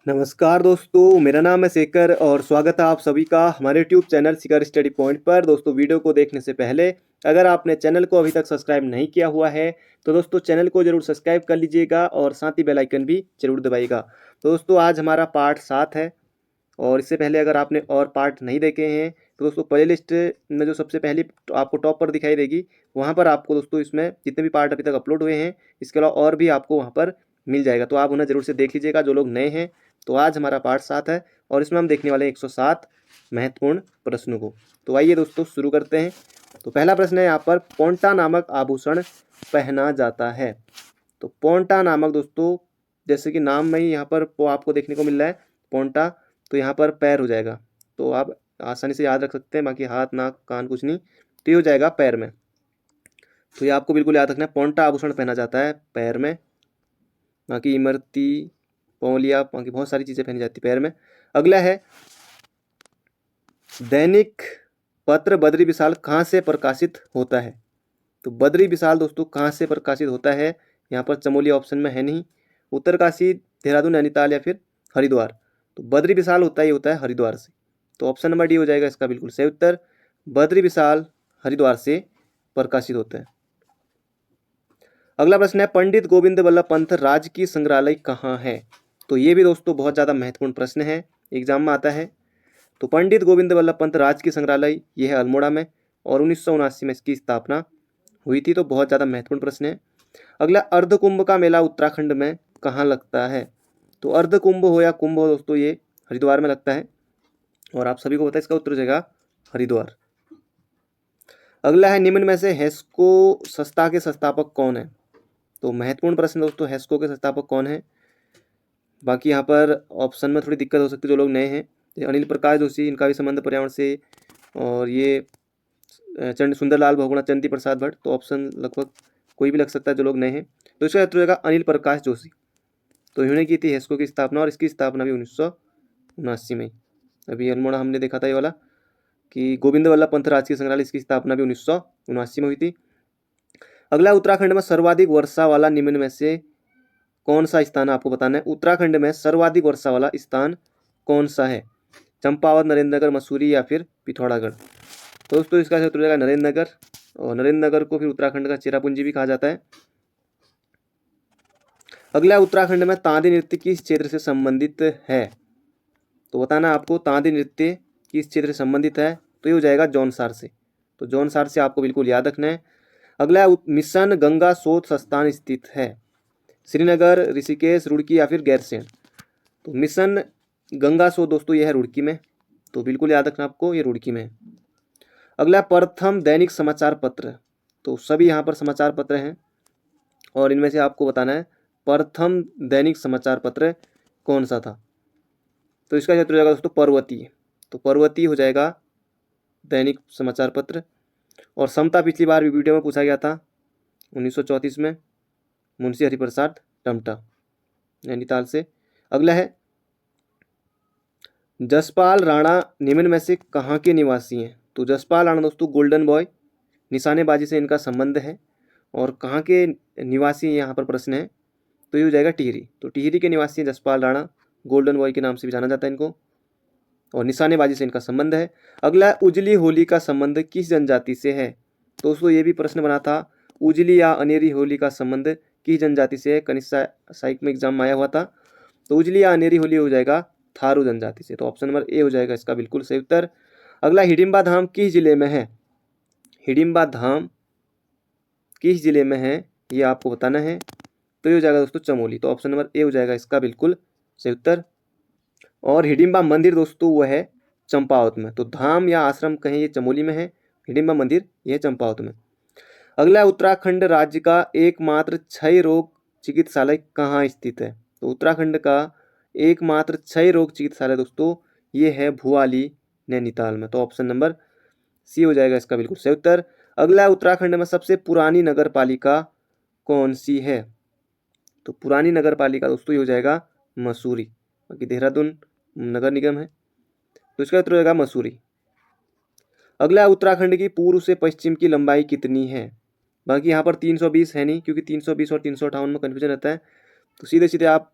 नमस्कार दोस्तों, मेरा नाम है शेखर और स्वागत है आप सभी का हमारे यूट्यूब चैनल शिखर स्टडी पॉइंट पर। दोस्तों, वीडियो को देखने से पहले अगर आपने चैनल को अभी तक सब्सक्राइब नहीं किया हुआ है तो दोस्तों चैनल को जरूर सब्सक्राइब कर लीजिएगा और साथ ही बेल आइकन भी जरूर दबाइएगा। तो दोस्तों आज हमारा पार्ट 7 है और इससे पहले अगर आपने और पार्ट नहीं देखे हैं तो दोस्तों प्ले लिस्ट में जो सबसे पहली आपको टॉप पर दिखाई देगी वहाँ पर आपको दोस्तों इसमें जितने भी पार्ट अभी तक अपलोड हुए हैं इसके अलावा और भी आपको वहाँ पर मिल जाएगा, तो आप उन्हें ज़रूर से देख लीजिएगा जो लोग नए हैं। तो आज हमारा पार्ट 7 है और इसमें हम देखने वाले हैं 107 महत्वपूर्ण प्रश्नों को। तो आइए दोस्तों शुरू करते हैं। तो पहला प्रश्न है यहाँ पर, पोंटा नामक आभूषण पहना जाता है। तो पोंटा नामक दोस्तों जैसे कि नाम में ही यहाँ पर आपको देखने को मिल रहा है पोंटा, तो यहाँ पर पैर हो जाएगा। तो आप आसानी से याद रख सकते हैं, बाकी हाथ नाक कान कुछ नहीं, तो ये हो जाएगा पैर में। तो ये आपको बिल्कुल याद रखना है, पोंटा आभूषण पहना जाता है पैर में। बाकी इमरती पौलिया बाकी बहुत सारी चीज़ें पहनी जाती पैर में। अगला है, दैनिक पत्र बद्री विशाल कहाँ से प्रकाशित होता है। तो बद्री विशाल दोस्तों कहाँ से प्रकाशित होता है, यहाँ पर चमोली ऑप्शन में है नहीं, उत्तरकाशी, देहरादून, नैनीताल या फिर हरिद्वार। तो बद्री विशाल होता है हरिद्वार से। तो ऑप्शन नंबर डी हो जाएगा इसका बिल्कुल सही उत्तर। बद्री विशाल हरिद्वार से प्रकाशित होता है। अगला प्रश्न है, पंडित गोविंद वल्लभ पंत राजकीय संग्रहालय कहाँ है। तो ये भी दोस्तों बहुत ज़्यादा महत्वपूर्ण प्रश्न है, एग्जाम में आता है। तो पंडित गोविंद वल्लभ पंत राजकीय संग्रहालय ये है अल्मोड़ा में और 1979 में इसकी स्थापना हुई थी। तो बहुत ज़्यादा महत्वपूर्ण प्रश्न है। अगला, अर्धकुंभ का मेला उत्तराखंड में कहाँ लगता है। तो अर्धकुंभ हो या कुंभ हो दोस्तों ये हरिद्वार में लगता है और आप सभी को पता है इसका उत्तर हो जाएगा हरिद्वार। अगला है, निम्न में से हेस्को संस्था के संस्थापक कौन है। तो महत्वपूर्ण प्रश्न दोस्तों, हेस्को के संस्थापक कौन है। बाकी यहाँ पर ऑप्शन में थोड़ी दिक्कत हो सकती है जो लोग नए हैं। अनिल प्रकाश जोशी, इनका भी संबंध पर्यावरण से, और ये चंड सुंदरलाल बहुगुणा, चंदी प्रसाद भट्ट। तो ऑप्शन लगभग कोई भी लग सकता है जो लोग नए हैं। तो इसका उत्तर होगा अनिल प्रकाश जोशी। तो इन्होंने की थी हेस्को की स्थापना और इसकी स्थापना भी 1979 में। अभी अल्मोड़ा हमने देखा था ये वाला कि गोविंद वल्लभ पंत राजकीय संग्रहालय, इसकी स्थापना भी 1979 में हुई थी। अगला, उत्तराखंड में सर्वाधिक वर्षा वाला निम्न में से कौन सा स्थान आपको बताना है। उत्तराखंड में सर्वाधिक वर्षा वाला स्थान कौन सा है। चंपावत, नरेंद्रनगर, मसूरी या फिर पिथौरागढ़। तो दोस्तों इसका उत्तर हो जाएगा नरेंद्रनगर, और नरेंद्रनगर को फिर उत्तराखंड का चेरापूंजी भी कहा जाता है। अगला, उत्तराखंड में तांदी नृत्य किस क्षेत्र से संबंधित है। तो बताना आपको तांदी नृत्य किस क्षेत्र से संबंधित है। तो ये हो जाएगा जौनसार से। तो जौनसार से आपको बिल्कुल याद रखना है। अगला, मिशन गंगा शोध संस्थान स्थित है श्रीनगर, ऋषिकेश, रुड़की या फिर गैरसैंण। तो मिशन गंगा शोध दोस्तों ये है रुड़की में। तो बिल्कुल याद रखना आपको, ये रुड़की में है। अगला, प्रथम दैनिक समाचार पत्र। तो सभी यहाँ पर समाचार पत्र हैं और इनमें से आपको बताना है प्रथम दैनिक समाचार पत्र कौन सा था। तो इसका उत्तर हो जाएगा दोस्तों पर्वतीय। तो पर्वतीय हो जाएगा दैनिक समाचार पत्र। और समता पिछली बार भी वीडियो में पूछा गया था 1934 में, मुंशी हरिप्रसाद टमटा, नैनीताल से। अगला है, जसपाल राणा निम्न में से कहाँ के निवासी हैं। तो जसपाल राणा दोस्तों गोल्डन बॉय, निशानेबाजी से इनका संबंध है। और कहाँ के निवासी यहाँ पर प्रश्न है, तो ये हो जाएगा टिहरी। तो टिहरी के निवासी हैं जसपाल राणा, गोल्डन बॉय के नाम से भी जाना जाता है इनको, और निशानेबाजी से इनका संबंध है। अगला, उजली होली का संबंध किस जनजाति से है। दोस्तों ये भी प्रश्न बना था, उजली या अनेरी होली का संबंध किस जनजाति से है, कनिष्ठ साइक में एग्जाम में आया हुआ था। तो उजली या अनेरी होली हो जाएगा थारू जनजाति से। तो ऑप्शन नंबर ए हो जाएगा इसका बिल्कुल सही उत्तर। अगला, हिडिंबा धाम किस जिले में है। हिडिंबा धाम किस जिले में है ये आपको बताना है। तो ये हो जाएगा दोस्तों चमोली। तो ऑप्शन नंबर ए हो जाएगा इसका बिल्कुल सही उत्तर। और हिडिंबा मंदिर दोस्तों वो है चंपावत में। तो धाम या आश्रम कहें ये चमोली में है, हिडिंबा मंदिर ये है चंपावत में। अगला, उत्तराखंड राज्य का एकमात्र क्षय रोग चिकित्सालय कहाँ स्थित है। तो उत्तराखंड का एकमात्र क्षय रोग चिकित्सालय दोस्तों ये है भुआली, नैनीताल में। तो ऑप्शन नंबर सी हो जाएगा इसका बिल्कुल सही उत्तर। अगला, उत्तराखंड में सबसे पुरानी नगर पालिका कौन सी है। तो पुरानी नगर पालिका दोस्तों ये हो जाएगा मसूरी, बाकी देहरादून नगर निगम है। तो इसका उत्तर हो जाएगा मसूरी। अगला, उत्तराखंड की पूर्व से पश्चिम की लंबाई कितनी है। बाकी यहाँ पर 320 है नहीं, क्योंकि 320 और 358 में कन्फ्यूजन रहता है। तो सीधे सीधे आप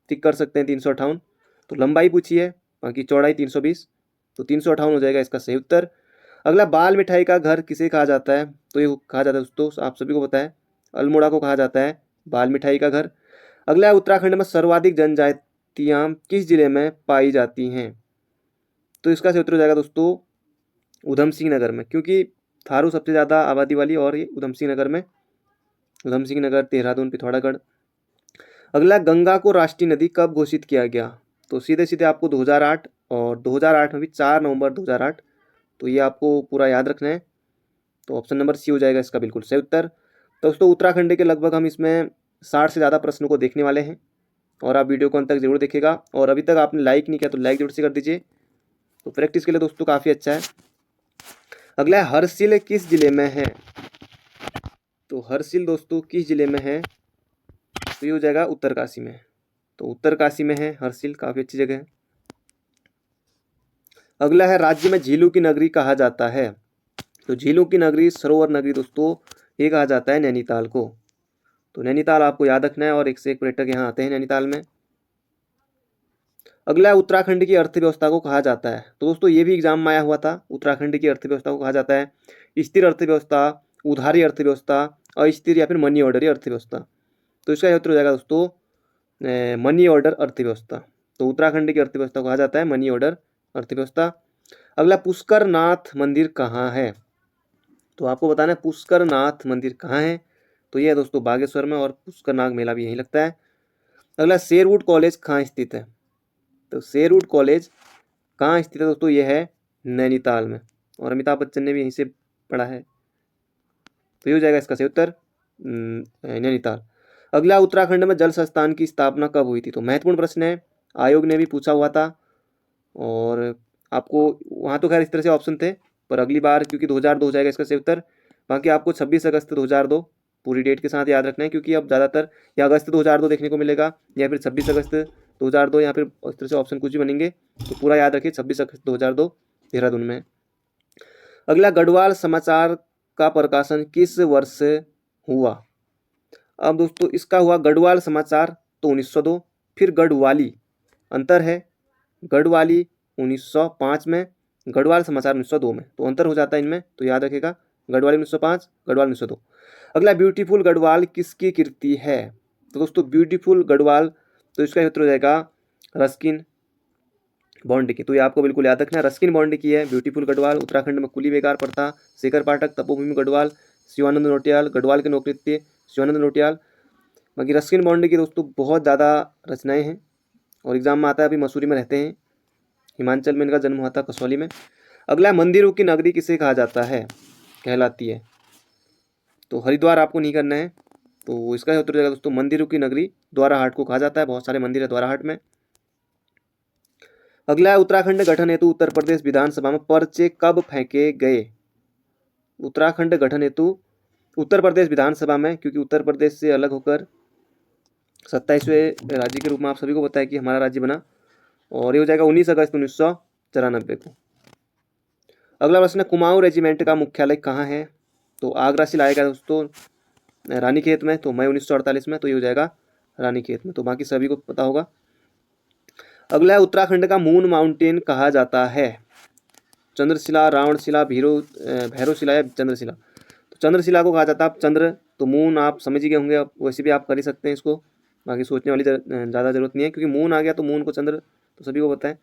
टिक कर सकते हैं 358। तो लंबाई पूछी है, बाकी चौड़ाई 320, तो 358 हो जाएगा इसका सही उत्तर। अगला, बाल मिठाई का घर किसे कहा जाता है? तो ये कहा जाता है दोस्तों, आप सभी को पता है, अल्मोड़ा को कहा जाता है बाल मिठाई का घर। अगला, उत्तराखंड में सर्वाधिक जनजातियाँ किस जिले में पाई जाती हैं? तो इसका सही उत्तर हो जाएगा दोस्तों ऊधम सिंह नगर में, क्योंकि थारू सबसे ज़्यादा आबादी वाली और ये ऊधम सिंह नगर में, ऊधम सिंह नगर, देहरादून, पिथौरागढ़। अगला, गंगा को राष्ट्रीय नदी कब घोषित किया गया? तो सीधे सीधे आपको 2008, और 2008 में भी 4 नवंबर 2008, तो ये आपको पूरा याद रखना है। तो ऑप्शन नंबर सी हो जाएगा इसका बिल्कुल सही उत्तर। तो दोस्तों उत्तराखंड के लगभग हम इसमें 60 से ज़्यादा प्रश्नों को देखने वाले हैं, और आप वीडियो को अंत तक जरूर देखिएगा, और अभी तक आपने लाइक नहीं किया तो लाइक जरूर से कर दीजिए, तो प्रैक्टिस के लिए दोस्तों काफ़ी अच्छा है। अगला है, हरसिल किस जिले में है? तो हरसिल दोस्तों किस जिले में है? तो ये हो जाएगा उत्तरकाशी में, तो उत्तरकाशी में है हरसिल, काफ़ी अच्छी जगह है। अगला है, राज्य में झीलों की नगरी कहा जाता है? तो झीलों की नगरी, सरोवर नगरी दोस्तों, ये कहा जाता है नैनीताल को। तो नैनीताल आपको याद रखना है, और एक से एक पर्यटक यहाँ आते हैं नैनीताल में। अगला है, उत्तराखंड की अर्थव्यवस्था को कहा जाता है? तो दोस्तों ये भी एग्जाम में आया हुआ था, उत्तराखंड की अर्थव्यवस्था को कहा जाता है स्थिर अर्थव्यवस्था, उधारी अर्थव्यवस्था, अस्थिर या फिर मनी ऑर्डर अर्थव्यवस्था। तो इसका उत्तर हो जाएगा दोस्तों मनी ऑर्डर अर्थव्यवस्था। तो उत्तराखंड की अर्थव्यवस्था को कहा जाता है मनी ऑर्डर अर्थव्यवस्था। अगला, पुष्कर नाथ मंदिर कहाँ है? तो आपको बताना है पुष्कर नाथ मंदिर कहाँ है। तो ये है दोस्तों बागेश्वर में, और पुष्कर नाग मेला भी यहीं लगता है। अगला, शेरवुड कॉलेज कहाँ स्थित है? तो शेरवुड कॉलेज कहाँ स्थित है दोस्तों? ये है नैनीताल में, और अमिताभ बच्चन ने भी यहीं से पढ़ा है। तो ये हो जाएगा इसका सही उत्तर नैनीताल। अगला, उत्तराखंड में जल संस्थान की स्थापना कब हुई थी? तो महत्वपूर्ण प्रश्न है, आयोग ने भी पूछा हुआ था, और आपको वहाँ तो खैर इस तरह से ऑप्शन थे, पर अगली बार क्योंकि 2002 हो जाएगा इसका सही उत्तर। बाकी आपको 26 अगस्त 2002 पूरी डेट के साथ याद रखना है, क्योंकि अब ज़्यादातर या अगस्त 2002 देखने को मिलेगा, या फिर 26 अगस्त 2002, या फिर इस तरह से ऑप्शन कुछ भी बनेंगे, तो पूरा याद रखिए 26 अगस्त 2002 देहरादून में। अगला, गढ़वाल समाचार का प्रकाशन किस वर्ष हुआ? अब दोस्तों इसका हुआ गढ़वाल समाचार तो 1902, फिर गढ़वाली, अंतर है, गढ़वाली 1905 में, गढ़वाल समाचार 1902 में, तो अंतर हो जाता है इनमें, तो याद रखेगा गढ़वाली 1905, गढ़वाल 1902। अगला, ब्यूटीफुल गढ़वाल किसकी कृति है? तो दोस्तों ब्यूटीफुल गढ़वाल, तो इसका उत्तर हो जाएगा रस्किन बॉन्ड की। तो ये आपको बिल्कुल याद रखना है, रस्किन बॉन्ड की है ब्यूटीफुल गढ़वाल। उत्तराखंड में कुली बेगार प्रथा, शेखर पाठक, तपोभूमि गढ़वाल, शिवानंद नौटियाल, गढ़वाल के लोकनृत्य शिवानंद नौटियाल। बाकी रस्किन बॉन्ड की दोस्तों बहुत ज़्यादा रचनाएं हैं, और एग्जाम में आता है, अभी मसूरी में रहते हैं, हिमाचल में इनका जन्म हुआ था, कसौली में। अगला, मंदिरों की नगरी किसे कहा जाता है, कहलाती है? तो हरिद्वार आपको नहीं करना है, तो इसका उत्तर हो जाएगा दोस्तों मंदिरों की नगरी द्वाराहाट को कहा जाता है, बहुत सारे मंदिर है द्वाराहाट में। अगला, उत्तराखंड गठन हेतु उत्तर प्रदेश विधानसभा में पर्चे कब फेंके गए? उत्तराखंड गठन हेतु उत्तर प्रदेश विधानसभा में, क्योंकि उत्तर प्रदेश से अलग होकर 27वें राज्य के रूप में आप सभी को पता है कि हमारा राज्य बना, और ये हो जाएगा 19 अगस्त 1994 को। अगला प्रश्न है, कुमाऊं रेजिमेंट का मुख्यालय कहाँ है? तो आगरा से लाएगा दोस्तों रानीखेत में, तो मई 1948 में, तो ये हो जाएगा रानीखेत में, तो बाकी सभी को पता होगा। अगला है, उत्तराखंड का मून माउंटेन कहा जाता है? चंद्रशिला, रावणशिला, भैरवशिला या चंद्रशिला? तो चंद्रशिला को कहा जाता है। चंद्र तो मून आप समझ ही गए होंगे, वैसे भी आप कर ही सकते हैं इसको, बाकी सोचने वाली ज़्यादा जरूरत नहीं है, क्योंकि मून आ गया तो मून को चंद्र तो सभी को पता है,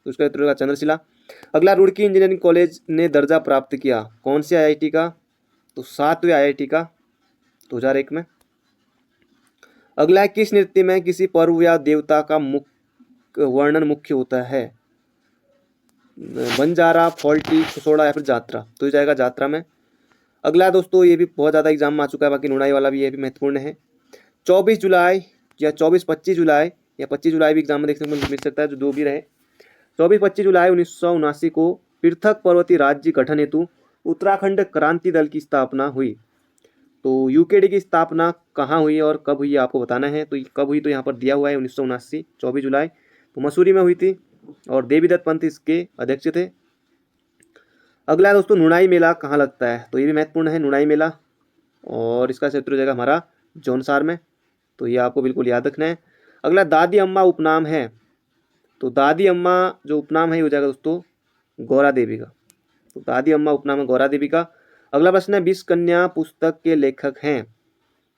तो उसका उत्तर होगा चंद्रशिला। अगला, रुड़की इंजीनियरिंग कॉलेज ने दर्जा प्राप्त किया कौन से आईआईटी का? तो 7वें आईआईटी का 2001 में। अगला है, किस नृत्य में किसी पर्व या देवता का वर्णन मुख्य होता है? बंजारा, फॉल्टी, खसोड़ा या फिर जात्रा? तो ये जाएगा जात्रा में। अगला दोस्तों ये भी बहुत ज़्यादा एग्जाम में आ चुका है, बाकी नुनाई वाला भी ये भी महत्वपूर्ण है। 24 जुलाई या 25 जुलाई या 25 जुलाई भी एग्जाम में देखने को मिल सकता है, जो भी रहे। 24-25 जुलाई 1979 को पृथक पर्वतीय राज्य गठन हेतु उत्तराखंड क्रांति दल की स्थापना हुई। तो यूकेडी की स्थापना कहाँ हुई और कब हुई आपको बताना है। तो कब हुई तो यहाँ पर दिया हुआ है 1979 24 जुलाई, तो मसूरी में हुई थी, और देवीदत्त पंत इसके अध्यक्ष थे। अगला दोस्तों, नुनाई मेला कहाँ लगता है? तो ये भी महत्वपूर्ण है नुनाई मेला, और इसका क्षेत्र हो जाएगा हमारा जौनसार में, तो ये आपको बिल्कुल याद रखना है। अगला, दादी अम्मा उपनाम है? तो दादी अम्मा जो उपनाम है ये हो जाएगा दोस्तों गौरा देवी का। तो दादी अम्मा उपनाम है गौरा देवी का। अगला प्रश्न है विष कन्या पुस्तक के लेखक हैं।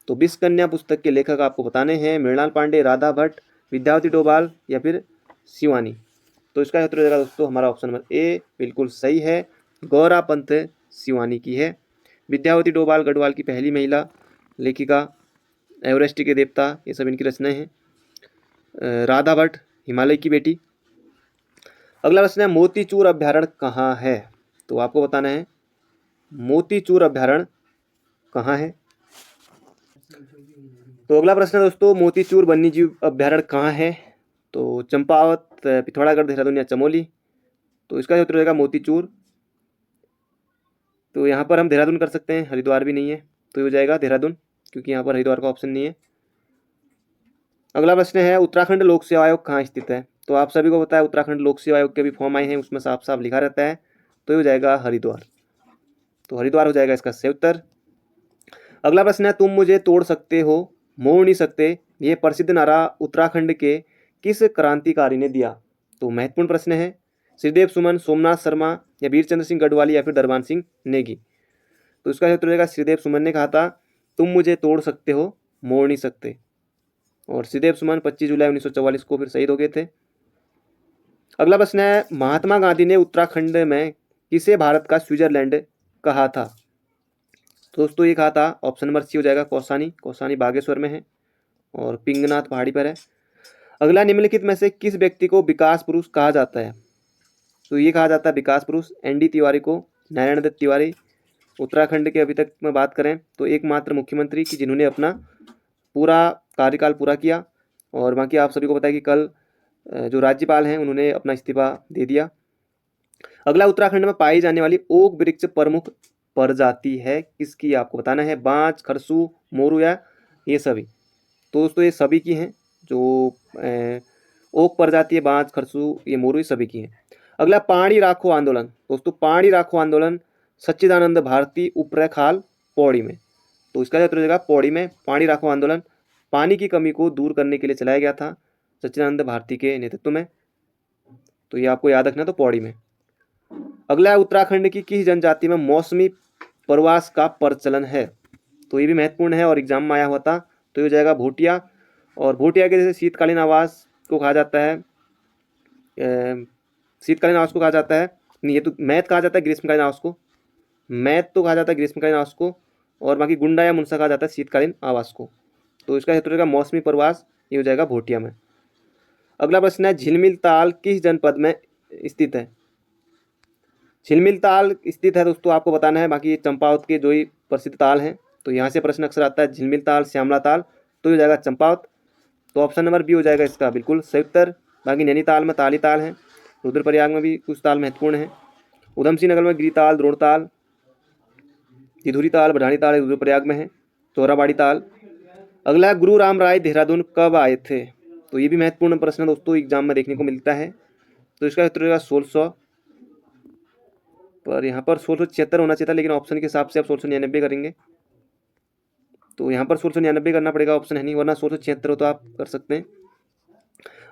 तो विष कन्या पुस्तक के लेखक आपको बताने हैं मृणाल पांडे, राधा भट्ट, विद्यावती डोभाल या फिर शिवानी। तो इसका उत्तर हो जाएगा दोस्तों हमारा ऑप्शन नंबर ए बिल्कुल सही है, गौरा पंत शिवानी की है। विद्यावती डोभाल गढ़वाल की पहली महिला लेखिका, एवरेस्ट के देवता, ये सब इनकी रचनाएं हैं। राधा भट्ट हिमालय की बेटी। अगला प्रश्न है मोतीचूर अभ्यारण्य कहाँ है। तो आपको बताना है मोतीचूर अभ्यारण्य कहाँ है। तो अगला प्रश्न है दोस्तों मोतीचूर वन्यजीव अभ्यारण्य कहाँ है। तो चंपावत, पिथौरागढ़, देहरादून या चमोली। तो इसका उत्तर रहेगा मोतीचूर। तो यहाँ पर हम देहरादून कर सकते हैं, हरिद्वार भी नहीं है, तो ये हो जाएगा देहरादून, क्योंकि यहाँ पर हरिद्वार का ऑप्शन नहीं है। अगला प्रश्न है उत्तराखंड लोक सेवा आयोग कहाँ स्थित है। तो आप सभी को पता है उत्तराखंड लोक सेवा आयोग के भी फॉर्म आए हैं, उसमें साफ साफ लिखा रहता है, तो ये हो जाएगा हरिद्वार। तो हरिद्वार हो जाएगा इसका सही उत्तर। अगला प्रश्न है तुम मुझे तोड़ सकते हो मोड़ नहीं सकते, ये प्रसिद्ध नारा उत्तराखंड के किस क्रांतिकारी ने दिया। तो महत्वपूर्ण प्रश्न है, श्रीदेव सुमन, सोमनाथ शर्मा या वीरचंद्र सिंह गढ़वाली या फिर दरबान सिंह नेगी। तो इसका उत्तर रहेगा श्रीदेव सुमन ने कहा था तुम मुझे तोड़ सकते हो मोड़ नहीं सकते। और श्रीदेव सुमन 25 जुलाई 1944 को फिर शहीद हो गए थे। अगला प्रश्न है महात्मा गांधी ने उत्तराखंड में किसे भारत का स्विट्जरलैंड कहा था। तो दोस्तों ये कहा था ऑप्शन नंबर सी हो जाएगा कौसानी। कौसानी बागेश्वर में है और पिंगनाथ पहाड़ी पर है। अगला निम्नलिखित में से किस व्यक्ति को विकास पुरुष कहा जाता है। तो ये कहा जाता है विकास पुरुष एनडी तिवारी को, नारायण दत्त तिवारी। उत्तराखंड के अभी तक में बात करें तो एकमात्र मुख्यमंत्री की जिन्होंने अपना पूरा कार्यकाल पूरा किया, और बाकी आप सभी को पता है कि कल जो राज्यपाल हैं उन्होंने अपना इस्तीफा दे दिया। अगला उत्तराखंड में पाई जाने वाली ओक वृक्ष प्रमुख प्रजाति है किसकी, आपको बताना है बांज, खरसू, मोरू या ये सभी। तो दोस्तों ये सभी की हैं, जो ओक प्रजाति है बांज, खरसू, ये मोरू, ये सभी की हैं। अगला पानी राखो आंदोलन। दोस्तों पानी राखो आंदोलन सच्चिदानंद भारती उपरखाल पौड़ी में। तो इसका उत्तर हो जाएगा पौड़ी में। पानी राखो आंदोलन पानी की कमी को दूर करने के लिए चलाया गया था सच्चिदानंद भारती के नेतृत्व में। तो ये आपको याद रखना, तो पौड़ी में। अगला उत्तराखंड की किस जनजाति में मौसमी प्रवास का प्रचलन है। तो ये भी महत्वपूर्ण है और एग्जाम में आया हुआ था। तो ये हो जाएगा भोटिया। और भोटिया के जैसे शीतकालीन आवास को कहा जाता है, शीतकालीन आवास को कहा जाता है, नहीं ये तो मैथ कहा जाता है ग्रीष्मकालीन आवास को, मैथ तो कहा जाता है ग्रीष्मकालीन आवास को, और बाकी गुंडा या मुंसा कहा जाता है शीतकालीन आवास को। तो इसका उत्तर रहेगा मौसमी प्रवास, ये हो जाएगा भोटिया में। अगला प्रश्न है झिलमिल ताल किस जनपद में स्थित है। झिलमिल ताल स्थित है दोस्तों आपको बताना है, बाकी चंपावत के जो ही प्रसिद्ध ताल हैं, तो यहाँ से प्रश्न अक्सर आता है झिलमिल ताल, श्यामला ताल, तो हो जाएगा चंपावत। तो ऑप्शन नंबर बी हो जाएगा इसका बिल्कुल सही उत्तर। बाकी नैनीताल में ताली ताल हैं, रुद्रप्रयाग में भी कुछ ताल महत्वपूर्ण हैं, उधम सिंह नगर में गिरिताल, द्रोणताल, तिधुरी ताल, बढ़ानी ताल रुद्रप्रयाग में है, चौराबाड़ी ताल। अगला गुरु राम राय देहरादून कब आए थे। तो ये भी महत्वपूर्ण प्रश्न दोस्तों एग्जाम में देखने को मिलता है। तो इसका उत्तर होगा 1600, पर यहाँ पर 1676 होना चाहिए था, लेकिन ऑप्शन के हिसाब से आप 1699 करेंगे, तो यहाँ पर 1699 करना पड़ेगा, ऑप्शन है नहीं, वरना 1676 हो तो आप कर सकते हैं।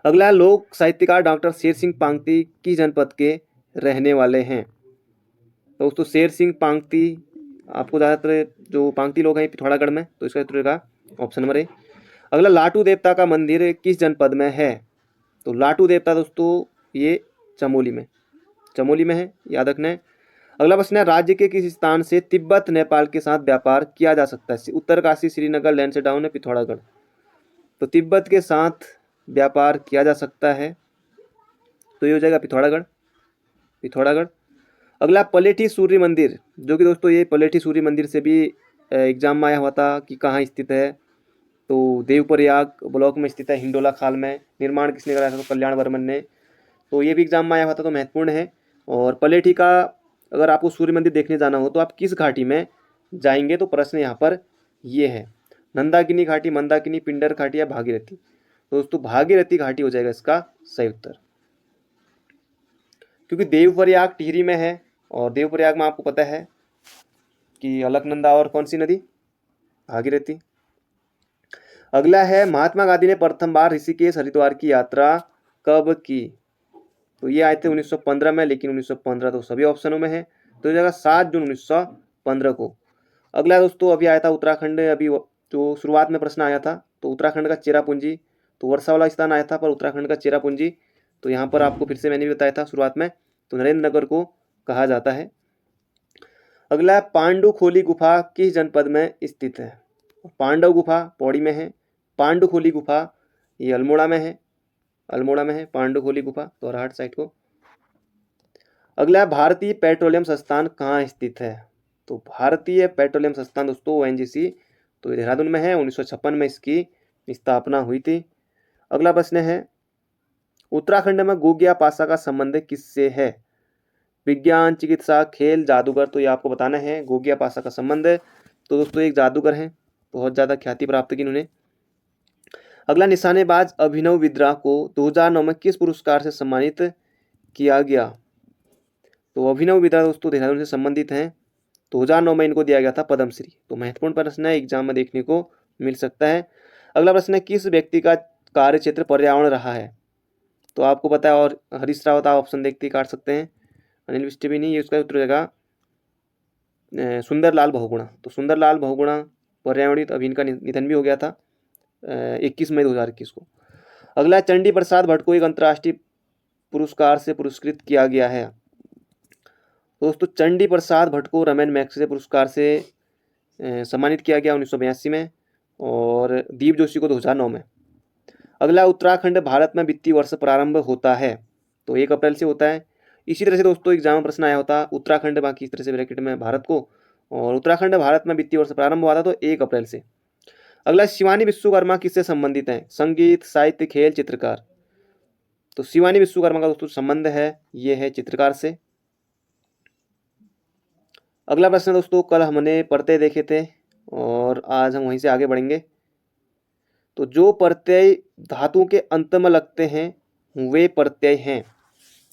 अगला लोक साहित्यकार डॉक्टर शेर सिंह पांगती किस जनपद के रहने वाले हैं। तो दोस्तों शेर सिंह पांगती आपको ज़्यादातर जो पांगती लोग हैं पिथौरागढ़ में, तो इसका उत्तर होगा ऑप्शन नंबर ए। अगला लाटू देवता का मंदिर किस जनपद में है। तो लाटू देवता दोस्तों ये चमोली में है, याद रखना है। अगला प्रश्न है राज्य के किस स्थान से तिब्बत नेपाल के साथ व्यापार किया जा सकता है। उत्तरकाशी, श्रीनगर, लैंसडाउन, पिथौरागढ़। तो तिब्बत के साथ व्यापार किया जा सकता है, तो ये हो जाएगा पिथौरागढ़। अगला पलेठी सूर्य मंदिर, जो कि दोस्तों ये पलेठी सूर्य मंदिर से भी एग्जाम में आया हुआ था कि कहाँ स्थित है। तो देवप्रयाग ब्लॉक में स्थित है, हिंडोला खाल में। निर्माण किसने कराया था, तो कल्याण वर्मन ने। तो ये भी एग्जाम में आया हुआ था, तो महत्वपूर्ण है। और पलेठी का अगर आपको सूर्य मंदिर देखने जाना हो तो आप किस घाटी में जाएंगे, तो प्रश्न यहाँ पर ये है नंदाकिनी घाटी, मंदाकिनी, पिंडर घाटी या भागीरथी। तो दोस्तों भागीरथी घाटी हो जाएगा इसका सही उत्तर, क्योंकि देवप्रयाग टिहरी में है, और देवप्रयाग में आपको पता है कि अलकनंदा और कौन सी नदी, भागीरथी। अगला है महात्मा गांधी ने प्रथम बार ऋषिकेश हरिद्वार की यात्रा कब की। तो ये आए थे 1915 में, लेकिन 1915 तो सभी ऑप्शनों में है, तो ये जाएगा 7 जून 1915 को। अगला दोस्तों अभी आया था उत्तराखंड, अभी जो शुरुआत में प्रश्न आया था, तो उत्तराखंड का चेरापूंजी, तो वर्षा वाला स्थान आया था, पर उत्तराखंड का चेरापूंजी, तो यहाँ पर आपको फिर से मैंने भी बताया था शुरुआत में, तो नरेंद्र नगर को कहा जाता है। अगला पांडुखोली गुफा किस जनपद में स्थित है? पांडव गुफा पौड़ी में है, पांडुखोली गुफा ये अल्मोड़ा में है, अल्मोड़ा में है पांडुखोली गुफा, तो अरहट साइड को। अगला भारतीय पेट्रोलियम संस्थान कहाँ स्थित है? तो भारतीय पेट्रोलियम संस्थान दोस्तों ONGC, तो ये देहरादून में है, 1956 में इसकी स्थापना हुई थी। अगला प्रश्न है उत्तराखंड में गोगिया पासा का संबंध किससे है? विज्ञान, चिकित्सा, खेल, जादूगर, तो ये आपको बताना है। गोगिया पासा का संबंध तो दोस्तों एक जादूगर हैं, बहुत ज़्यादा ख्याति प्राप्त की उन्होंने। अगला निशानेबाज अभिनव बिंद्रा को 2009 में किस पुरस्कार से सम्मानित किया गया? तो अभिनव बिंद्रा दोस्तों देहरादून से संबंधित हैं, 2009 में इनको दिया गया था पद्मश्री। तो महत्वपूर्ण प्रश्न है, एग्जाम में देखने को मिल सकता है। अगला प्रश्न है किस व्यक्ति का कार्य क्षेत्र पर्यावरण रहा है? तो आपको पता है, और हरीश रावत आप ऑप्शन देखते ही काट सकते हैं, अनिल विष्ट भी नहीं, ये उसका उत्तर हो जाएगा सुंदरलाल बहुगुणा। तो सुंदरलाल बहुगुणा पर्यावरणित, अभी इनका निधन भी हो गया था 21 मई 2021 को। अगला चंडी प्रसाद भट्ट को एक अंतर्राष्ट्रीय पुरस्कार से पुरस्कृत किया गया है। दोस्तों चंडी प्रसाद भट्ट को रमन मैग्सेसे पुरस्कार से सम्मानित किया गया 1982 में, और दीप जोशी को 2009 में। अगला उत्तराखंड भारत में वित्तीय वर्ष प्रारंभ होता है, तो 1 अप्रैल से होता है। इसी तरह से दोस्तों एग्जाम में प्रश्न आया होता उत्तराखंड, बाकी इस तरह से ब्रैकेट में भारत को, और उत्तराखंड भारत में वित्तीय वर्ष प्रारंभ हुआ था तो 1 अप्रैल से। अगला शिवानी विश्वकर्मा किससे संबंधित है? संगीत, साहित्य, खेल, चित्रकार। तो शिवानी विश्वकर्मा का दोस्तों संबंध है, ये है चित्रकार से। अगला प्रश्न दोस्तों कल हमने प्रत्यय देखे थे, और आज हम वहीं से आगे बढ़ेंगे। तो जो प्रत्यय धातु के अंत में लगते हैं वे प्रत्यय हैं,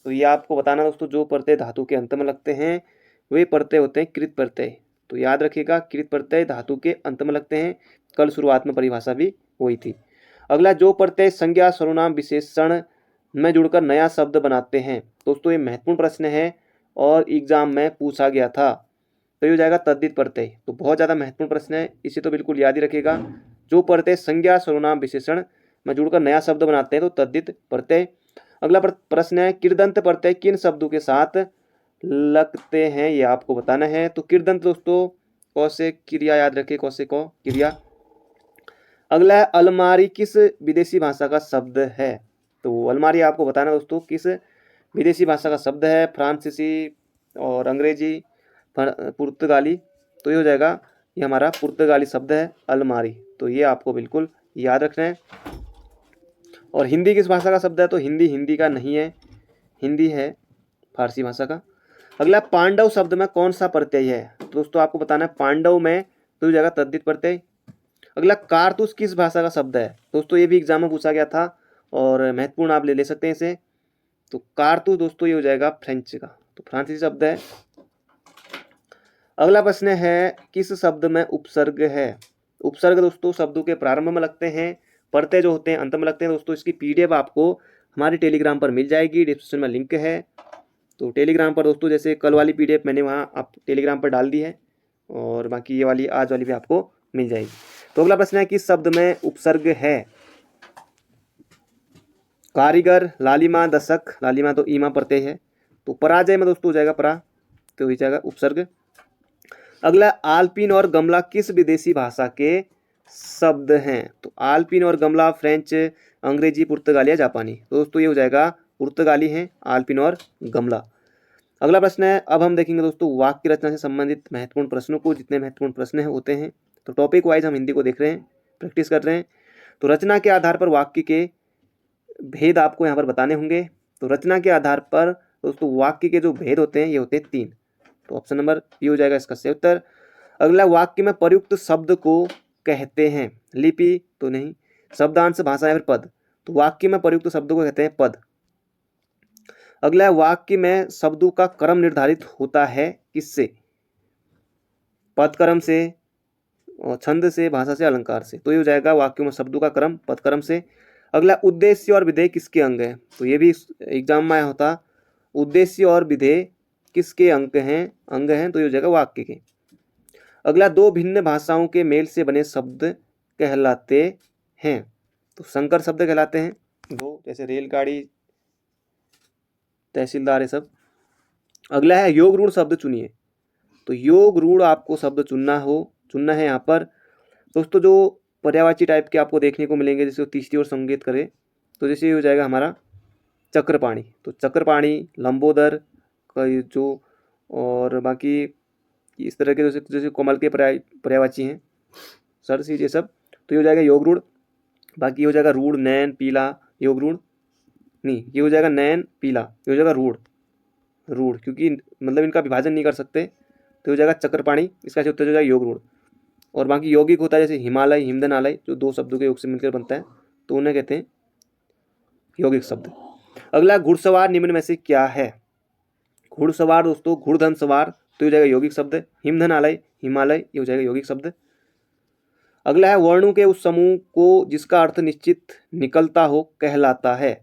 तो ये आपको बताना दोस्तों, जो प्रत्यय धातु के अंत में लगते हैं वे प्रत्यय होते हैं कृत प्रत्यय। तो याद रखिएगा, कृत प्रत्यय धातु के अंत में लगते हैं, कल शुरुआत में परिभाषा भी हुई थी। अगला जो प्रत्यय संज्ञा, सर्वनाम, विशेषण में जुड़कर नया शब्द बनाते हैं, दोस्तों ये महत्वपूर्ण प्रश्न है और एग्जाम में पूछा गया था, तो ये हो जाएगा तद्धित प्रत्यय। तो बहुत ज़्यादा महत्वपूर्ण प्रश्न है, इसे तो बिल्कुल याद ही रखिएगा। जो प्रत्यय संज्ञा, सर्वनाम, विशेषण में जुड़कर नया शब्द बनाते हैं तो तद्धित प्रत्यय। अगला प्रश्न है कृदंत प्रत्यय किन शब्दों के साथ लगते हैं, ये आपको बताना है। तो कृदंत दोस्तों कौशे क्रिया, याद रखिए कौशे को क्रिया। अगला है अलमारी किस विदेशी भाषा का शब्द है? तो अलमारी आपको बताना दोस्तों किस विदेशी भाषा का शब्द है, फ्रांसीसी और अंग्रेजी, पुर्तगाली, तो ये हो जाएगा, ये हमारा पुर्तगाली शब्द है अलमारी, तो ये आपको बिल्कुल याद रखना है। और हिंदी किस भाषा का शब्द है? तो हिंदी का नहीं है, हिंदी है फारसी भाषा का। अगला पांडव शब्द में कौन सा प्रत्यय है? तो दोस्तों आपको बताना है पांडव में, तो हो जाएगा तद्धित प्रत्यय। अगला कारतूस किस भाषा का शब्द है? दोस्तों ये भी एग्जाम में पूछा गया था और महत्वपूर्ण आप ले सकते हैं इसे। तो कारतूस दोस्तों ये हो जाएगा फ्रेंच का, तो फ्रांसीसी शब्द है। अगला प्रश्न है किस शब्द में उपसर्ग है? उपसर्ग दोस्तों शब्दों के प्रारंभ में लगते हैं, प्रत्यय जो होते हैं अंत में लगते हैं। दोस्तों इसकी PDF आपको हमारे टेलीग्राम पर मिल जाएगी, डिस्क्रिप्शन में लिंक है। तो टेलीग्राम पर दोस्तों जैसे कल वाली PDF मैंने वहाँ आप टेलीग्राम पर डाल दी है, और बाकी ये वाली आज वाली भी आपको मिल जाएगी। तो अगला प्रश्न है किस शब्द में उपसर्ग है? कारीगर, लालिमा, दशक, लालिमा तो ईमा प्रत्यय है, तो पराजय में दोस्तों हो जाएगा परा, तो हो जाएगा उपसर्ग। अगला आल्पिन और गमला किस विदेशी भाषा के शब्द हैं? तो आल्पिन और गमला फ्रेंच, अंग्रेजी, पुर्तगाली या जापानी, तो दोस्तों ये हो जाएगा पुर्तगाली है आल्पिन और गमला। अगला प्रश्न है, अब हम देखेंगे दोस्तों वाक्य रचना से संबंधित महत्वपूर्ण प्रश्नों को, जितने महत्वपूर्ण प्रश्न होते हैं। तो टॉपिक वाइज हम हिंदी को देख रहे हैं, प्रैक्टिस कर रहे हैं। तो रचना के आधार पर वाक्य के भेद आपको यहाँ पर बताने होंगे। तो रचना के आधार पर दोस्तों वाक्य के जो भेद होते हैं ये होते हैं 3, तो ऑप्शन नंबर बी हो जाएगा इसका सही उत्तर। अगला वाक्य में प्रयुक्त शब्द को कहते हैं लिपि, तो नहीं, शब्दांश, भाषा या फिर पद, तो वाक्य में प्रयुक्त शब्द को कहते हैं पद। अगला वाक्य में शब्दों का क्रम निर्धारित होता है किससे? पद क्रम से, छंद से, भाषा से, अलंकार से, तो ये हो जाएगा वाक्यों में शब्दों का क्रम पद क्रम से। अगला, उद्देश्य और विधेय किसके अंग हैं? तो ये भी एग्जाम में आया होता, उद्देश्य और विधेय किसके अंग हैं? तो ये हो जाएगा वाक्य के। अगला, दो भिन्न भाषाओं के मेल से बने शब्द कहलाते हैं, तो संकर शब्द कहलाते हैं दो, जैसे रेलगाड़ी, तहसीलदार, ये सब। अगला है योग रूढ़ शब्द चुनिए, तो योग रूढ़ आपको शब्द चुनना है यहाँ पर दोस्तों। जो पर्यायवाची टाइप के आपको देखने को मिलेंगे, जैसे तीसरी ओर संकेत करें, तो जैसे ये हो जाएगा हमारा चक्रपाणी, तो चक्रपाणी, लंबोदर का जो, और बाकी इस तरह के जैसे जैसे कमल के पर्यायवाची हैं, सरसीज, ये सब, तो ये हो जाएगा योग रूढ़। बाकी ये हो जाएगा रूढ़, नैन, पीला, योग रूढ़ नहीं, ये हो जाएगा नैन, पीला, ये हो जाएगा रूढ़, क्योंकि मतलब इनका विभाजन नहीं कर सकते, तो हो जाएगा चक्रपाणी, इसका उत्तर हो जाएगा योग रूढ़। और बाकी यौगिक होता है, जैसे हिमालय, हिमदनालय, जो दो शब्दों के योग से मिलकर बनता है, तो उन्हें कहते हैं यौगिक शब्द। अगला, घुड़सवार निम्न में से क्या है? घुड़सवार दोस्तों, घुड़धन सवार, तो हो जाएगा यौगिक शब्द। हिमदनालय, हिमालय, ये हो जाएगा यौगिक शब्द। अगला है, वर्णों के उस समूह को जिसका अर्थ निश्चित निकलता हो कहलाता है।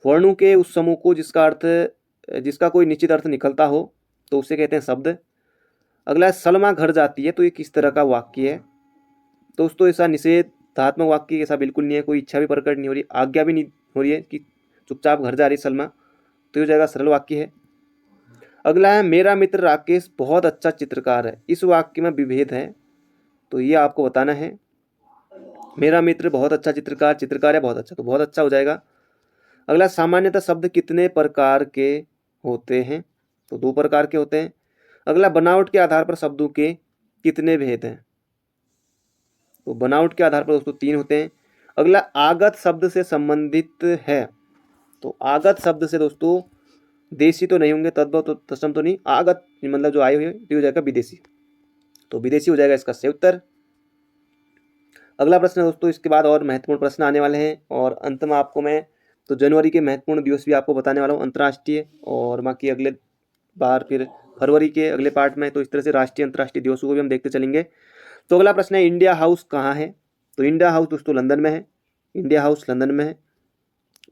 वर्णों के उस समूह को जिसका कोई निश्चित अर्थ निकलता हो, तो उसे कहते हैं शब्द। अगला है, सलमा घर जाती है, तो ये किस तरह का वाक्य है? दोस्तों, ऐसा निषेधात्मक वाक्य ऐसा बिल्कुल नहीं है, कोई इच्छा भी प्रकट नहीं हो रही, आज्ञा भी नहीं हो रही है कि चुपचाप घर जा रही सलमा, तो ये हो जाएगा सरल वाक्य है। अगला है, मेरा मित्र राकेश बहुत अच्छा चित्रकार है, इस वाक्य में विभेद है, तो ये आपको बताना है। मेरा मित्र बहुत अच्छा चित्रकार है बहुत अच्छा, तो बहुत अच्छा हो जाएगा। अगला, सामान्यतः शब्द कितने प्रकार के होते हैं? तो दो प्रकार के होते हैं। अगला, बनावट के आधार पर शब्दों के कितने भेद हैं? तो बनावट के आधार पर दोस्तों 3 होते हैं। अगला, आगत शब्द से संबंधित है, तो आगत शब्द से दोस्तों देशी तो नहीं होंगे, तद्भव तो तत्सम तो नहीं, आगत मतलब जो आए हुए, तो हो जाएगा विदेशी, तो विदेशी हो जाएगा इसका सही उत्तर। अगला प्रश्न है दोस्तों, इसके बाद और महत्वपूर्ण प्रश्न आने वाले हैं, और अंत में आपको मैं तो जनवरी के महत्वपूर्ण दिवस भी आपको बताने वाला हूँ, अंतर्राष्ट्रीय, और बाकी अगले बार फिर फरवरी के अगले पार्ट में, तो इस तरह से राष्ट्रीय अंतर्राष्ट्रीय दिवसों को भी हम देखते चलेंगे। तो अगला प्रश्न है, इंडिया हाउस कहाँ है? तो इंडिया हाउस दोस्तों लंदन में है, इंडिया हाउस लंदन में है,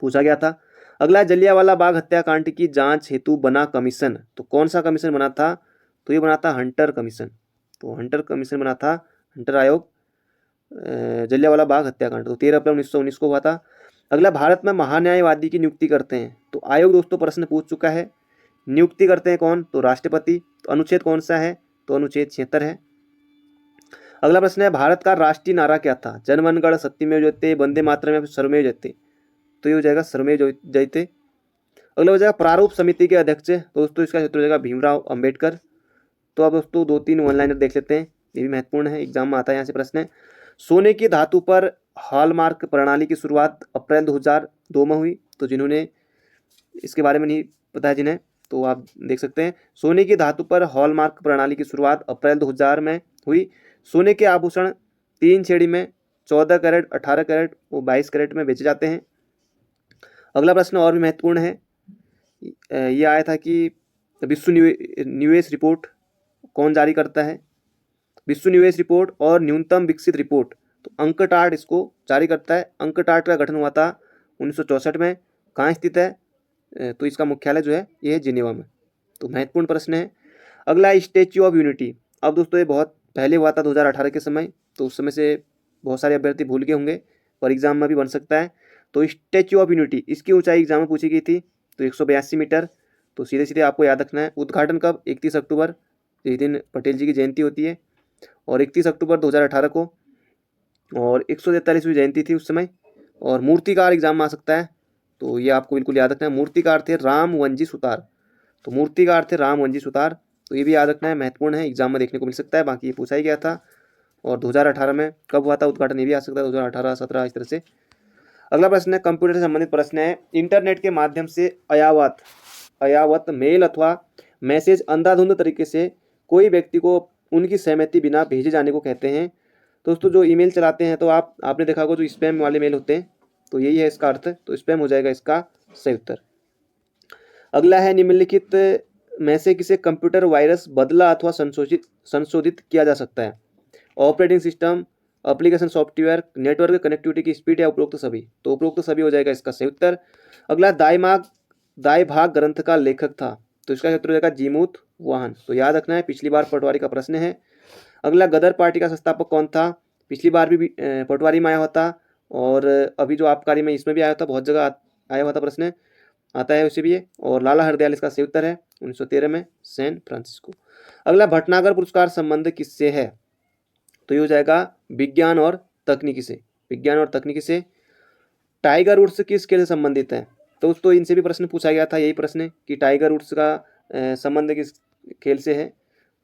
पूछा गया था। अगला, जलियांवाला बाग हत्याकांड की जांच हेतु बना कमीशन, तो कौन सा कमीशन बना था? तो ये बना था हंटर कमीशन, तो हंटर कमीशन बना था, हंटर आयोग, जलियांवाला बाग हत्याकांड, तो 13 अप्रैल 1919 को हुआ था। अगला, भारत में महान्यायवादी की नियुक्ति करते हैं, तो आयोग दोस्तों प्रश्न पूछ चुका है, नियुक्ति करते हैं कौन? तो राष्ट्रपति। तो अनुच्छेद कौन सा है? तो अनुच्छेद 76 है। अगला प्रश्न है, भारत का राष्ट्रीय नारा क्या था? जनगण मन सत्यमेव जयते, वंदे मातरम, या सर्वमेव जयते, तो ये हो जाएगा सर्वमेव जयते। अगला हो जाएगा, प्रारूप समिति के अध्यक्ष, तो दोस्तों इसका उत्तर हो जाएगा भीमराव अंबेडकर। तो अब दोस्तों 2-3 वन लाइनर देख लेते हैं, ये भी महत्वपूर्ण है, एग्जाम में आता है यहाँ से प्रश्न है। सोने की धातु पर हॉलमार्क प्रणाली की शुरुआत अप्रैल 2002 में हुई, तो जिन्होंने इसके बारे में नहीं पता है जिन्हें, तो आप देख सकते हैं, सोने की धातु पर हॉलमार्क प्रणाली की शुरुआत अप्रैल 2000 में हुई। सोने के आभूषण 3 श्रेणी में 14 कैरेट, 18 कैरेट वो 22 कैरेट में बेचे जाते हैं। अगला प्रश्न और भी महत्वपूर्ण है, ये आया था कि विश्व निवेश रिपोर्ट कौन जारी करता है? विश्व निवेश रिपोर्ट और न्यूनतम विकसित रिपोर्ट, तो अंकटाड इसको जारी करता है। अंकटाड का गठन हुआ था 1964 में, कहाँ स्थित है? तो इसका मुख्यालय जो है ये है जिनेवा में, तो महत्वपूर्ण प्रश्न है। अगला, स्टैच्यू ऑफ यूनिटी, अब दोस्तों ये बहुत पहले हुआ था 2018 के समय, तो उस समय से बहुत सारे अभ्यर्थी भूल गए होंगे, और एग्जाम में भी बन सकता है। तो स्टैच्यू ऑफ यूनिटी, इसकी ऊंचाई एग्जाम में पूछी गई थी, तो 182 मीटर, तो सीधे सीधे आपको याद रखना है। उद्घाटन कब? 31 अक्टूबर, इस दिन पटेल जी की जयंती होती है, और 31 अक्टूबर 2018 को, और 143वीं जयंती थी उस समय। और मूर्तिकार एग्जाम में आ सकता है, तो ये आपको बिल्कुल याद रखना है। मूर्तिकार थे रामवंजी सुतार, तो मूर्तिकार थे रामवंजी सुतार, तो ये भी याद रखना है, महत्वपूर्ण है, एग्जाम में देखने को मिल सकता है। बाकी ये पूछा ही गया था। और 2018 में कब हुआ था उद्घाटन, ये भी आ सकता है, 2018, 17 इस तरह से। अगला प्रश्न है, कंप्यूटर से संबंधित प्रश्न है, इंटरनेट के माध्यम से अयावत मेल अथवा मैसेज अंधाधुंध तरीके से कोई व्यक्ति को उनकी सहमति बिना भेजे जाने को कहते हैं। दोस्तों जो ईमेल चलाते हैं, तो आपने देखा होगा जो स्पैम वाले मेल होते हैं, तो यही है इसका अर्थ, तो स्पैम हो जाएगा इसका सही उत्तर। अगला है, निम्नलिखित में से किसे कंप्यूटर वायरस बदला अथवा संशोधित किया जा सकता है? Operating system, application software, network connectivity की स्पीड या उपरोक्त सभी। तो उपरोक्त सभी हो जाएगा इसका सही उत्तर। अगला दाई भाग ग्रंथ का लेखक था, तो इसका उत्तर हो जाएगा जीमूत वाहन। तो याद रखना है, पिछली बार पटवारी का प्रश्न है। अगला गदर पार्टी का संस्थापक कौन था? पिछली बार भी पटवारी में आया हुआ था और अभी जो आबकारी में इसमें भी आया था, बहुत जगह आया हुआ था प्रश्न, आता है उसे भी ये। और लाला हरदयाल इसका सही उत्तर है 1913 में, सैन फ्रांसिस्को। अगला भटनागर पुरस्कार संबंध किससे है? तो ये हो जाएगा विज्ञान और तकनीकी से। विज्ञान और तकनीकी से। टाइगर वुड्स किस खेल से संबंधित है? तो दोस्तों इनसे भी प्रश्न पूछा गया था, यही प्रश्न कि टाइगर वुड्स का संबंध किस खेल से है?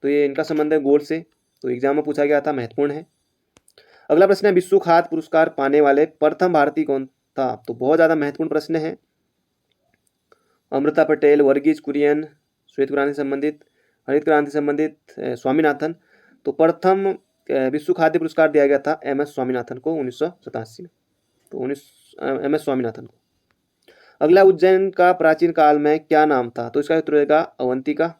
तो ये इनका संबंध है गोल्फ से। तो एग्जाम में पूछा गया था, महत्वपूर्ण है। अगला प्रश्न है विश्व खाद्य पुरस्कार पाने वाले प्रथम भारतीय कौन था? तो बहुत ज़्यादा महत्वपूर्ण प्रश्न है। अमृता पटेल, वर्गीज कुरियन, श्वेत क्रांति संबंधित, हरित क्रांति संबंधित, स्वामीनाथन। तो प्रथम विश्व खाद्य पुरस्कार दिया गया था MS स्वामीनाथन को 1987 में। तो MS स्वामीनाथन को। अगला उज्जैन का प्राचीन काल में क्या नाम था? तो इसका उत्तर रहेगा अवंतिका।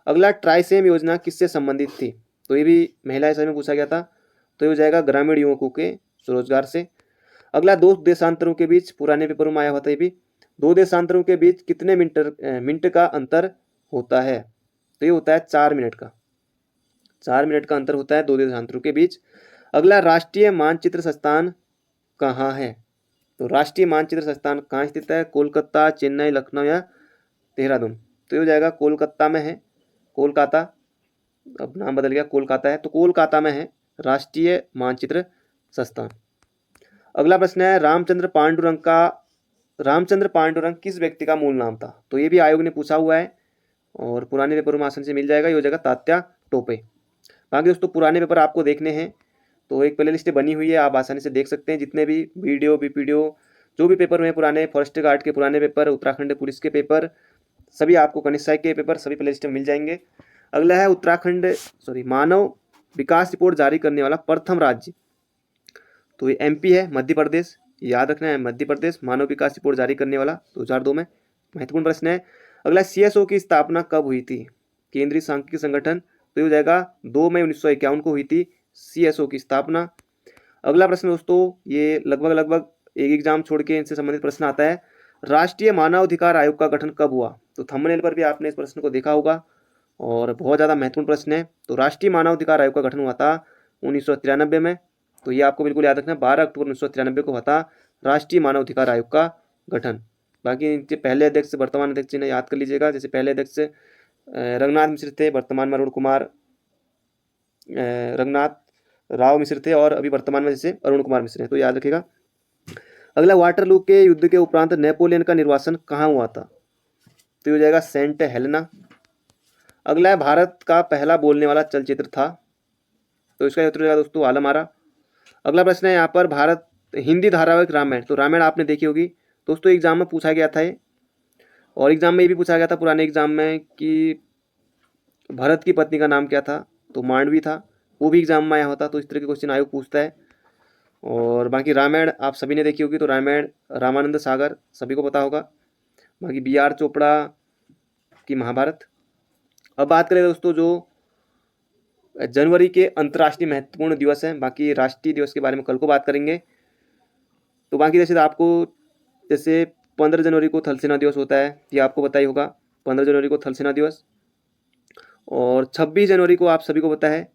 अगला ट्राइसेम योजना किससे संबंधित थी? तो ये भी महिला हिस्से में पूछा गया था। तो ये हो जाएगा ग्रामीण युवकों के स्वरोजगार से। अगला दो देशांतरों के बीच, पुराने पेपरों में आया हुआ था ये भी, दो देशांतरों के बीच कितने मिनट का अंतर होता है? तो ये होता है 4 मिनट का। 4 मिनट का अंतर होता है दो देशांतरों के बीच। अगला राष्ट्रीय मानचित्र संस्थान कहाँ है? तो राष्ट्रीय मानचित्र संस्थान कहाँ स्थित है? कोलकाता, चेन्नई, लखनऊ या देहरादून? तो ये हो जाएगा कोलकाता में है। कोलकाता, अब नाम बदल गया, कोलकाता है। तो कोलकाता में है राष्ट्रीय मानचित्र संस्थान। अगला प्रश्न है रामचंद्र पांडुरंग किस व्यक्ति का मूल नाम था? तो ये भी आयोग ने पूछा हुआ है और पुराने पेपर में आसानी से मिल जाएगा। ये हो जाएगा तात्या टोपे। बाकी दोस्तों पुराने पेपर आपको देखने हैं तो एक प्ले लिस्ट बनी हुई है, आप आसानी से देख सकते हैं। जितने भी वीडियो बीपीडीओ जो भी पेपर हुए पुराने, फॉरेस्ट गार्ड के पुराने पेपर, उत्तराखंड पुलिस के पेपर, सभी आपको कनिष्ठ के पेपर सभी प्ले लिस्ट में मिल जाएंगे। अगला है मानव विकास रिपोर्ट जारी करने वाला प्रथम राज्य। तो ये MP है, मध्य प्रदेश। याद रखना है, मध्य प्रदेश मानव विकास रिपोर्ट जारी करने वाला 2002 में। महत्वपूर्ण प्रश्न है। अगला CSO की स्थापना कब हुई थी? केंद्रीय सांख्यिकी संगठन। तो ये हो जाएगा 2 मई 1951 को हुई थी CSO की स्थापना। अगला प्रश्न दोस्तों, ये लगभग एक एग्जाम छोड़ के इनसे संबंधित प्रश्न आता है। राष्ट्रीय मानवाधिकार आयोग का गठन कब हुआ? तो थंबनेल पर भी आपने इस प्रश्न को देखा होगा और बहुत ज़्यादा महत्वपूर्ण प्रश्न है। तो राष्ट्रीय मानवाधिकार आयोग का गठन हुआ था 1993 में। तो ये आपको बिल्कुल याद रखना है, 12 अक्टूबर 1993 को हुआ था राष्ट्रीय मानवाधिकार आयोग का गठन। बाकी इनके पहले अध्यक्ष वर्तमान अध्यक्ष ने याद कर लीजिएगा। जैसे पहले अध्यक्ष रंगनाथ मिश्र थे, वर्तमान में रंगनाथ राव मिश्र थे और अभी वर्तमान में जैसे अरुण कुमार मिश्र हैं, तो याद रखिएगा। अगला वाटरलू के युद्ध के उपरांत नेपोलियन का निर्वासन कहाँ हुआ था? तो ये हो जाएगा सेंट हेलेना। अगला है भारत का पहला बोलने वाला चलचित्र था। तो इसका उत्तर हो जाएगा दोस्तों आलम आरा। अगला प्रश्न है यहाँ पर भारत हिंदी धारावाहिक रामायण। तो रामायण आपने देखी होगी दोस्तों, एग्जाम में पूछा गया था ये, और एग्जाम में ये भी पूछा गया था पुराने एग्जाम में कि भरत की पत्नी का नाम क्या था? तो मांडवी था, वो भी एग्जाम में आया होता। तो इस तरह के क्वेश्चन आयोग पूछता है। और बाकी रामायण आप सभी ने देखी होगी, तो रामायण रामानंद सागर सभी को पता होगा। बाकी BR चोपड़ा की महाभारत। अब बात करें दोस्तों जो जनवरी के अंतर्राष्ट्रीय महत्वपूर्ण दिवस हैं, बाकी राष्ट्रीय दिवस के बारे में कल को बात करेंगे। तो बाकी जैसे आपको 15 जनवरी को थल सेना दिवस होता है, ये आपको पता ही होगा, 15 जनवरी को थल सेना दिवस। और 26 जनवरी को आप सभी को पता है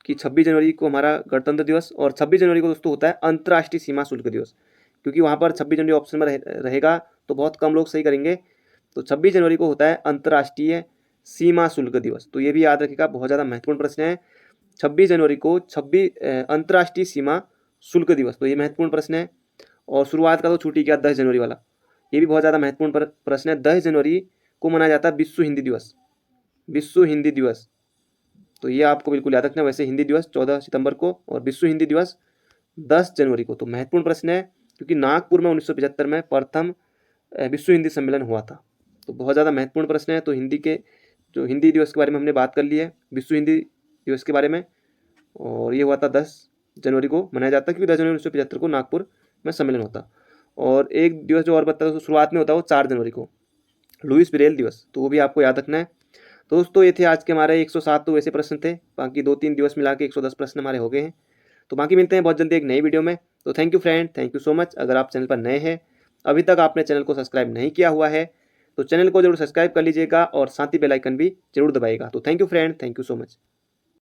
कि 26 जनवरी को हमारा गणतंत्र दिवस, और 26 जनवरी को दोस्तों होता है अंतर्राष्ट्रीय सीमा शुल्क दिवस। क्योंकि वहाँ पर 26 जनवरी ऑप्शन में रहेगा तो बहुत कम लोग सही करेंगे। तो 26 जनवरी को होता है अंतर्राष्ट्रीय सीमा शुल्क दिवस। तो ये भी याद रखिएगा, बहुत ज़्यादा महत्वपूर्ण प्रश्न है। 26 जनवरी को अंतर्राष्ट्रीय सीमा शुल्क दिवस, तो ये महत्वपूर्ण प्रश्न है। और शुरुआत का तो छूट ही गया 10 जनवरी वाला, ये भी बहुत ज़्यादा महत्वपूर्ण प्रश्न है। 10 जनवरी को मनाया जाता है विश्व हिंदी दिवस। विश्व हिंदी दिवस, तो ये आपको बिल्कुल याद रखना। वैसे हिंदी दिवस 14 सितंबर को और विश्व हिंदी दिवस 10 जनवरी को। तो महत्वपूर्ण प्रश्न है क्योंकि नागपुर में 1975 में प्रथम विश्व हिंदी सम्मेलन हुआ था। तो बहुत ज़्यादा महत्वपूर्ण प्रश्न है। तो हिंदी दिवस के बारे में हमने बात कर ली है, विश्व हिंदी दिवस के बारे में, और ये हुआ था 10 जनवरी को मनाया जाता है क्योंकि 10 जनवरी 1975 को नागपुर में सम्मेलन होता। और एक दिवस जो और बताया तो शुरुआत में होता है वो 4 जनवरी को लुईस ब्रेल दिवस, तो वो भी आपको याद रखना है। तो दोस्तों ये थे आज के हमारे 107 तो वैसे प्रश्न थे, बाकी 2-3 दिवस मिला के 110 प्रश्न हमारे हो गए हैं। तो बाकी मिलते हैं बहुत जल्दी एक नई वीडियो में। तो thank you friend, thank you so much. अगर आप चैनल पर नए हैं, अभी तक आपने चैनल को सब्सक्राइब नहीं किया हुआ है, तो चैनल को जरूर सब्सक्राइब कर लीजिएगा और साथ ही बेल आइकन भी जरूर दबाइएगा। तो thank you friend, thank you so much.